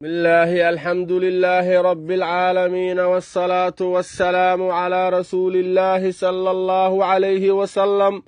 بسم الله الحمد لله رب العالمين والصلاة والسلام على رسول الله صلى الله عليه وسلم.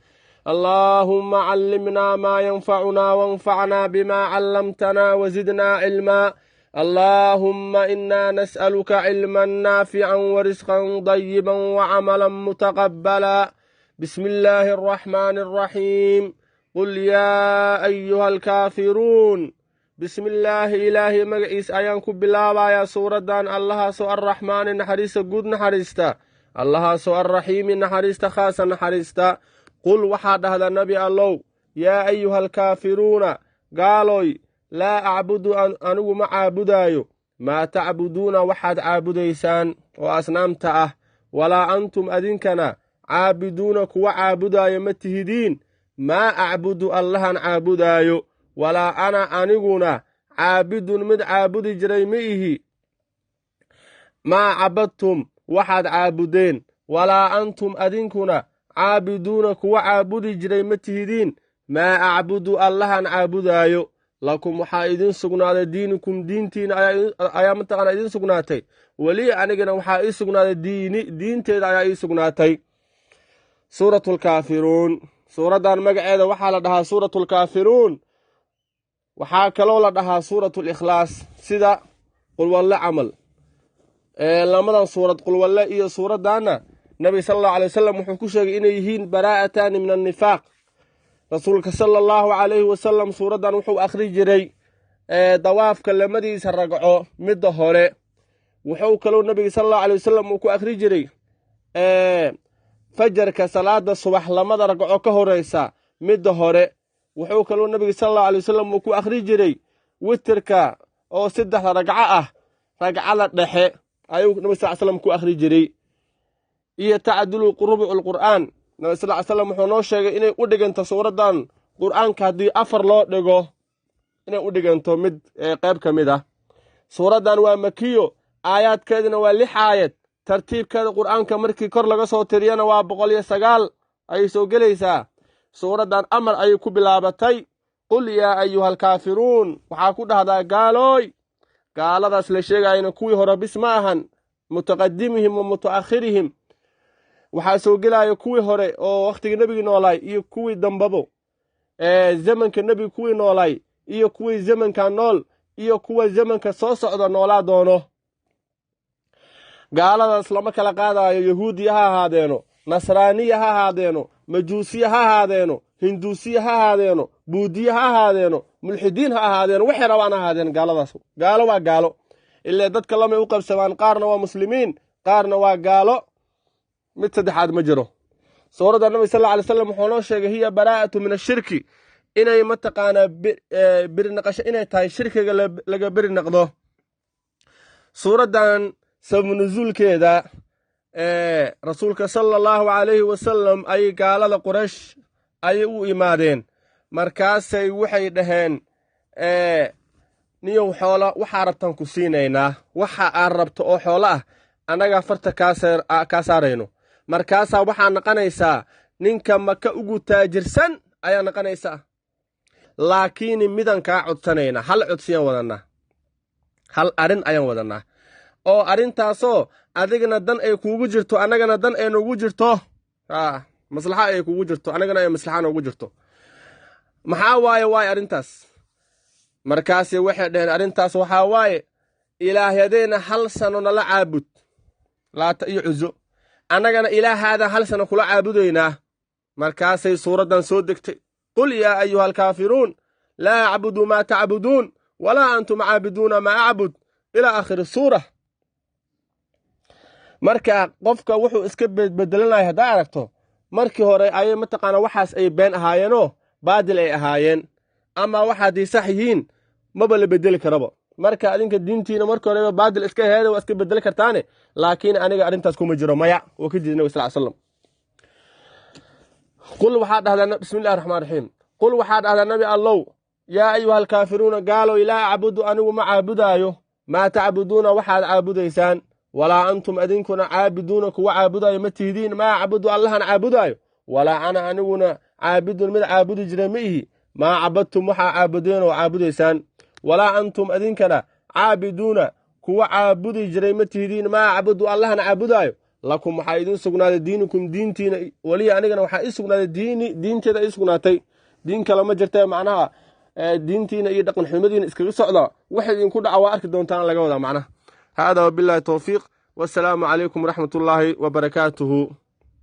اللهم علمنا ما ينفعنا وانفعنا بما علمتنا وزدنا علما. اللهم إنا نسألك علما نافعا ورزقا طيبا وعملا متقبلا. بسم الله الرحمن الرحيم. قل يا أيها الكافرون. بسم الله إلهي مجعيس أيانكو بالله يا سورة دان الله سو الرحمن نحريس قد نحريستا الله سو الرحيم نحريستا خاصا نحريستا. قل وحاد هذا النبي الله يا أيها الكافرون قالوا لا أعبد أنو ما عابدايو ما تعبدون وحد عابديسان وأصنامته ولا أنتم أدنكنا عابدون كو عابدايو متهدين ما أعبد الله عابدايو ولا أنا أنيقنا عابد مد عابد جريمئه ما عبدتم وحد عابدين ولا أنتم أدنكنا عابدون كو عابد جريمتهدين ما أعبد الله عابدايو لكم وحايدين سقنات دينكم دينتين أيام تقنا إذن سقناتي ولي أنيقنا وحايد سقنات دينتين أيام سقناتي. سورة الكافرون سورة دان مقعدة وحالة دها سورة الكافرون waxaa kaloo la dhahaa suuratu likhlaas sida qulwalle camal lamadan suurad qulwalle iyo suuraddaana nebi sala allahu alay wasalam wuxuu ku sheegay inay yihiin baraa'ataani min annifaaq. rasuulka sala allahu calayhi wasalam suuraddan wuxuu akhri jiray dawaafka lamadiisa ragco midda hore. wuxuu kaloo nebiga sala allahu alay wasalam uu ku akhri jiray fajarka salaada subax lamada ragco ka horaysa midda hore. wuxuu kaloo nabiga sallallahu alayhi wasallam uu ku akhri jiray witirka oo 3 ragco ah ragcada dhexe ayuu nabiga sallallahu alayhi wasallam ku akhri jiray. iyo ta'adulu qurubuul qur'aan nabiga sallallahu alayhi wasallam wuxuu noo sheegay inay u dhiganto suuradan qur'aanka hadii 4 loo dhigo inay u dhiganto mid qayb kamid ah. suuradan waa makiyo aayaadkeeduna waa 6 aayad. tartiibkeeda qur'aanka markii kor laga soo tiriyana waa 109 ay soo galaysaa. suuradan amar ayay ku bilaabatay qul yaa ayuhal kaafiruun waxaa ku dhahdaa gaalooy. gaaladaas la sheegayna kuwii hore bis ma ahan mutaqadimihim wa mutaakhirihim waxaa soo gelaya kuwii hore oo waqtiga nebiga noolay iyo kuwii dambabo zamanka nebiga kuwii noolay iyo kuwii zamanka nool iyo kuwa zamanka soo socda noolaa doono. gaaladaas lama kala qaadayo yahuudi ha ahaadeeno nasraaniya ha ahaadeeno majuusiya ha ahaadeeno hinduusiya ha ahaadeeno buudiya ha ahaadeeno mulxidiin ha ahaadeeno waxay rabaan ha ahaadeen gaaladaas. gaalo waa gaalo ilaa dadka lamay u qabsadaan qaarna waa muslimiin qaarna waa gaalo mid saddexaad ma jiro. suuradda nabi sallallahu alayhi wasallam wuxuu noo sheegay hiya baraa'atu min ashirki inay mataqaana biri naqasho inay tahay shirkiga laga biri naqdo. suuraddan sabab nuzuulkeeda rasuulka sala allahu calayhi wasalam ay gaalada quraysh ayay u imaadeen markaasay waxay dhaheen niyow xoolo waxaa rabtaan ku siinaynaa waxa aad rabto oo xoolo ah annagaa farta kaa saarayno. markaasaa waxaa naqanaysaa ninka maka ugu taajirsan ayaa naqanaysaa laakiin midan kaa codsanaynaa hal codsiyaan wadannaa hal arrin ayaan wadannaa oo arrintaasoo adigana dan ay kuugu jirto annagana dan ay noogu jirto maslaxa ay kuugu jirto annagana ay maslaxa noogu jirto. maxaa waaye arrintaas? markaasi waxay dhaheen arrintaas waxaa waaye ilaahyadeena hal sano nala caabud laata iyo cuzo annagana ilaahaada hal sano kula caabudaynaa. markaasay suuraddan soo degtay qul yaa ayuhal kaafiruun laa acbudu maa tacbuduun walaa antum caabiduuna maa acbud ilaa aakhiri suura. marka qofka wuxuu iska bedelanaya haddaa aragto markii hore ayay mataqaana waxaas ay been ahaayeenoo baadil ay ahaayeen ama waxaadii sax yihiin maba la bedeli karaba. marka adinka diintiina markii horeba baadil iska heeda waa iska bedeli kartaane laakiin aniga arrintaas kuma jiro maya oo ka jeeda nabi sallallahu alayhi wasallam. qul waxaa dhahdaa bismillahi raxmaan raxiim qul waxaa dhahdaa nabi allow yaa ayuhal kaafiruuna gaalow laa acbudu anigu ma caabudaayo maa tacbuduuna waxaad caabudaysaan walaa antum adinkuna caabiduuna kuwa caabudaayo ma tihidiin maa acbudu allahan caabudaayo walaa ana aniguna caabidun mid caabudi jira ma ihi maa cabadtum waxaa caabudeen oo caabudaysaan walaa antum adinkana caabiduuna kuwa caabudi jiray ma tihidiin maa acbudu allahna caabudaayo lakum waxaa idin sugnaaday diinukum diintiina waliya anigana waxaa ii sugnaaday diinteeda ii sugnaatay diin kale ma jirta macnaha diintiina iyo dhaqan xumadiina iskaga socda waxa idinku dhaca waa arki doontaan laga wadaa macnaha hada wabillahi tawfiiq wassalaamu calaykum waraxmatullaahi wabarakaatuhu